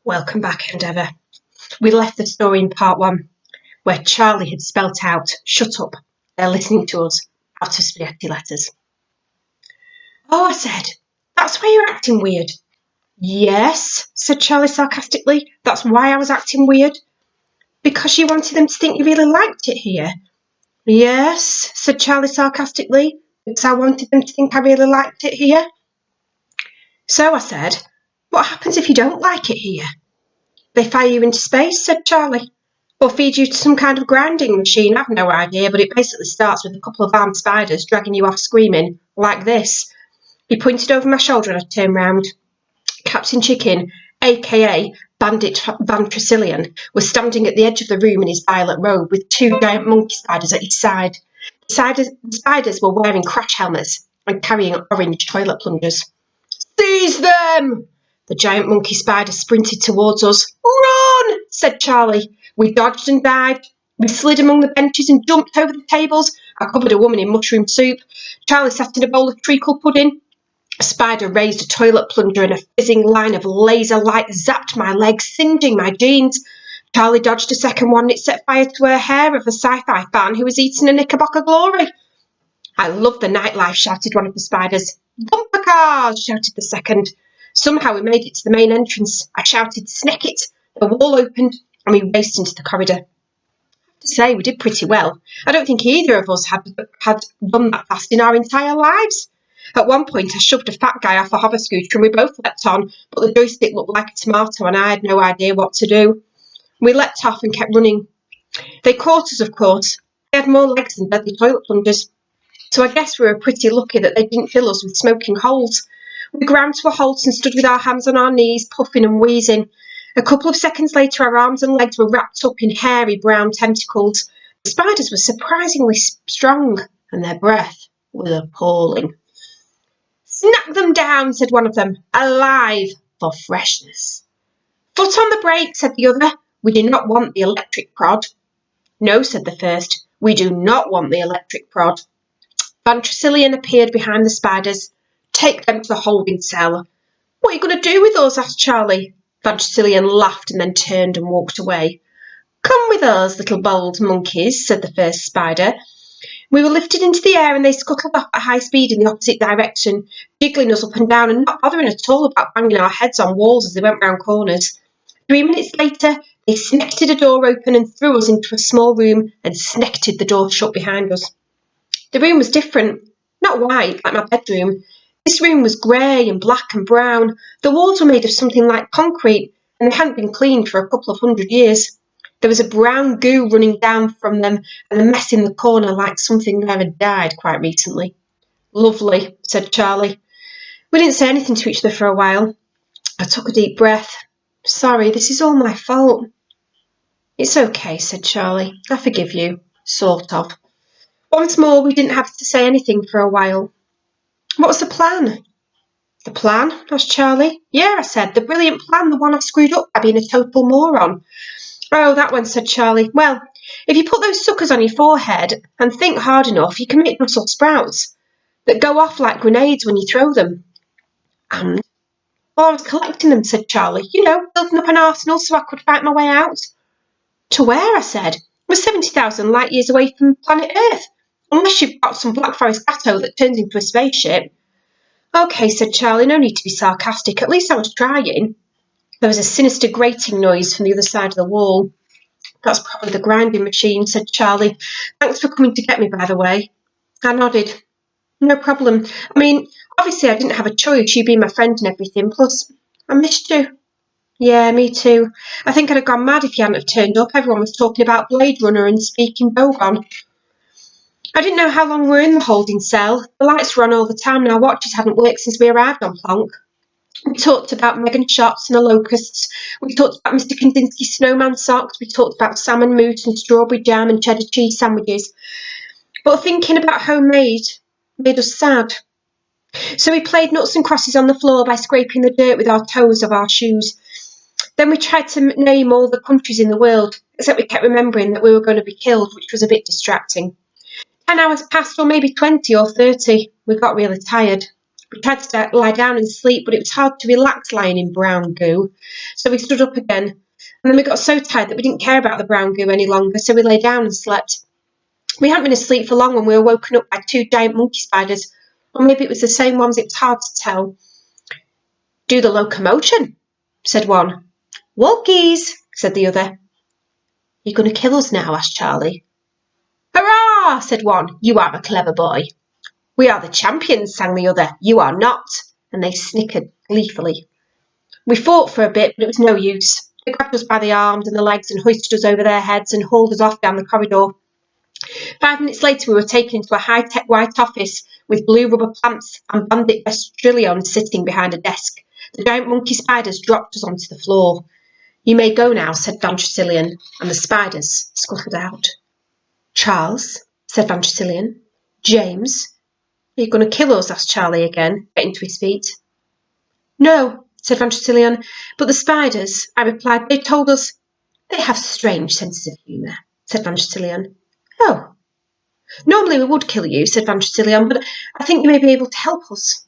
Welcome back, Endeavour. We left the story in part 1, where Charlie had spelt out, "Shut up, they're listening to us," out of spaghetti letters. "Oh," I said, "that's why you're acting weird." "Yes," said Charlie sarcastically, "that's why I was acting weird." "Because you wanted them to think you really liked it here." "Yes," said Charlie sarcastically, "because I wanted them to think I really liked it here." "So," I said, "what happens if you don't like it here?" "They fire you into space," said Charlie. "Or feed you to some kind of grinding machine. I've no idea, but it basically starts with a couple of armed spiders dragging you off screaming, like this." He pointed over my shoulder and I turned round. Captain Chicken, aka Bandit Van Tresillian, was standing at the edge of the room in his violet robe with 2 giant monkey spiders at his side. The spiders were wearing crash helmets and carrying orange toilet plungers. "Seize them!" The giant monkey spider sprinted towards us. "Run!" said Charlie. We dodged and dived. We slid among the benches and jumped over the tables. I covered a woman in mushroom soup. Charlie sat in a bowl of treacle pudding. A spider raised a toilet plunger and a fizzing line of laser light zapped my legs, singeing my jeans. Charlie dodged a second one and it set fire to her hair of a sci-fi fan who was eating a Knickerbocker Glory. "I love the nightlife," shouted one of the spiders. "Bumper cars!" shouted the second. Somehow we made it to the main entrance. I shouted, "Sneck it!" The wall opened and we raced into the corridor. I have to say, we did pretty well. I don't think either of us had run that fast in our entire lives. At one point, I shoved a fat guy off a hover scooter and we both leapt on, but the joystick looked like a tomato and I had no idea what to do. We leapt off and kept running. They caught us, of course. They had more legs than deadly toilet plungers. So I guess we were pretty lucky that they didn't fill us with smoking holes. We ground to a halt and stood with our hands on our knees, puffing and wheezing. A couple of seconds later, our arms and legs were wrapped up in hairy brown tentacles. The spiders were surprisingly strong, and their breath was appalling. "Snap them down," said one of them, "alive, for freshness." "Foot on the brake," said the other. "We do not want the electric prod." "No," said the first, "we do not want the electric prod." Van Tresillian appeared behind the spiders. "Take them to the holding cell." "What are you going to do with us?" asked Charlie. Van Tresillian laughed and then turned and walked away. "Come with us, little bold monkeys," said the first spider. We were lifted into the air and they scuttled off at high speed in the opposite direction, jiggling us up and down and not bothering at all about banging our heads on walls as they went round corners. 3 minutes later, they snected a door open and threw us into a small room and snected the door shut behind us. The room was different, not white like my bedroom. This room was grey and black and brown. The walls were made of something like concrete and they hadn't been cleaned for a couple of 100 years. There was a brown goo running down from them and a mess in the corner like something there had died quite recently. "Lovely," said Charlie. We didn't say anything to each other for a while. I took a deep breath. "Sorry, this is all my fault." "It's okay," said Charlie. "I forgive you. Sort of." Once more, we didn't have to say anything for a while. "What was the plan?" "The plan?" asked Charlie. "Yeah," I said, "the brilliant plan, the one I screwed up by being a total moron." "Oh, that one," said Charlie. "Well, if you put those suckers on your forehead and think hard enough, you can make Brussels sprouts that go off like grenades when you throw them." "And?" "Well, I was collecting them," said Charlie. "You know, building up an arsenal so I could fight my way out." "To where?" I said. "We're 70,000 light years away from planet Earth. Unless you've got some Black Forest gatto that turns into a spaceship." "OK," said Charlie, "no need to be sarcastic. At least I was trying." There was a sinister grating noise from the other side of the wall. "That's probably the grinding machine," said Charlie. "Thanks for coming to get me, by the way." I nodded. "No problem. I mean, obviously I didn't have a choice, you being my friend and everything. Plus, I missed you." "Yeah, me too. I think I'd have gone mad if you hadn't have turned up. Everyone was talking about Blade Runner and speaking Bogon." I didn't know how long we were in the holding cell. The lights were on all the time and our watches hadn't worked since we arrived on Plonk. We talked about Megan shots and the locusts. We talked about Mr. Kandinsky's snowman socks. We talked about salmon mousse and strawberry jam and cheddar cheese sandwiches. But thinking about homemade made us sad. So we played nuts and crosses on the floor by scraping the dirt with our toes of our shoes. Then we tried to name all the countries in the world, except we kept remembering that we were going to be killed, which was a bit distracting. 10 hours passed, or maybe 20 or 30. We got really tired. We tried to lie down and sleep, but it was hard to relax lying in brown goo. So we stood up again, and then we got so tired that we didn't care about the brown goo any longer, so we lay down and slept. We hadn't been asleep for long when we were woken up by 2 giant monkey spiders, or maybe it was the same ones, it was hard to tell. Do the locomotion, said one. Wolkies, said the other. You going to kill us now, asked Charlie. Hurrah, said one. You are a clever boy. We are the champions, sang the other. You are not. And they snickered gleefully. We fought for a bit, but it was no use. They grabbed us by the arms and the legs and hoisted us over their heads and hauled us off down the corridor. 5 minutes later, we were taken into a high-tech white office with blue rubber plants and bandit Vestrillions sitting behind a desk. The giant monkey spiders dropped us onto the floor. You may go now, said Van Tresillian, and the spiders scuttled out. Charles, said Van Tresillian. James, are you going to kill us? Asked Charlie again, getting to his feet. No, said Van Tresillian, but the spiders, I replied, they told us. They have strange senses of humour, said Van Tresillian. Oh. Normally we would kill you, said Van Tresillian, but I think you may be able to help us.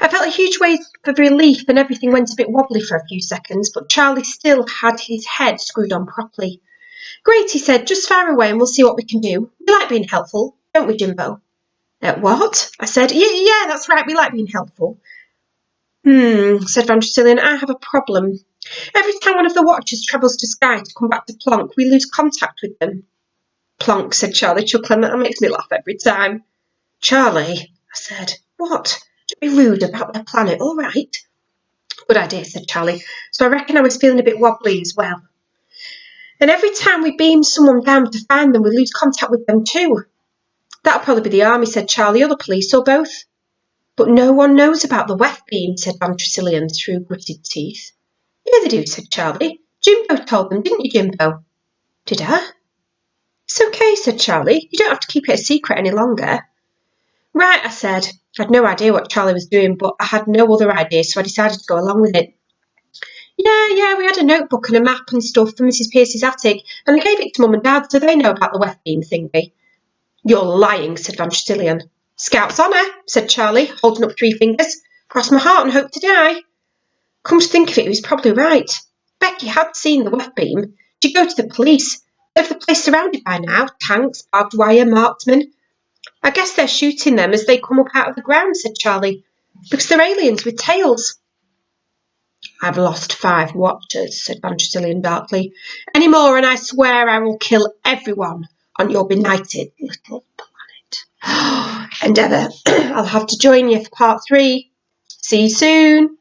I felt a huge wave of relief and everything went a bit wobbly for a few seconds, but Charlie still had his head screwed on properly. Great, he said, just fire away and we'll see what we can do. We like being helpful, don't we, Jimbo? What? I said, yeah, that's right, we like being helpful. Said Van Tresillian, I have a problem. Every time one of the watchers travels to Skye to come back to Plonk, we lose contact with them. Plonk, said Charlie, chuckling, that makes me laugh every time. Charlie, I said, what? Don't be rude about their planet, all right? Good idea, said Charlie. So I reckon I was feeling a bit wobbly as well. And every time we beam someone down to find them, we lose contact with them too. That'll probably be the army, said Charlie, or the police, or both. But no one knows about the weft beam, said Van Tresillian through gritted teeth. Yeah, they do, said Charlie. Jimbo told them, didn't you, Jimbo? Did I? It's okay, said Charlie. You don't have to keep it a secret any longer. Right, I said. I had no idea what Charlie was doing, but I had no other idea, so I decided to go along with it. Yeah, we had a notebook and a map and stuff for Mrs. Pierce's attic, and I gave it to Mum and Dad so they know about the weft beam thingy. You're lying, said Van Tresillian. Scout's honour, said Charlie, holding up 3 fingers. Cross my heart and hope to die. Come to think of it, he was probably right. Becky had seen the weft beam. She'd go to the police. They've the place surrounded by now, tanks, barbed wire, marksmen. I guess they're shooting them as they come up out of the ground, said Charlie, because they're aliens with tails. I've lost 5 watchers, said Van Tresillian darkly. Any more and I swear I will kill everyone on your benighted little planet. Endeavour, I'll have to join you for part 3. See you soon.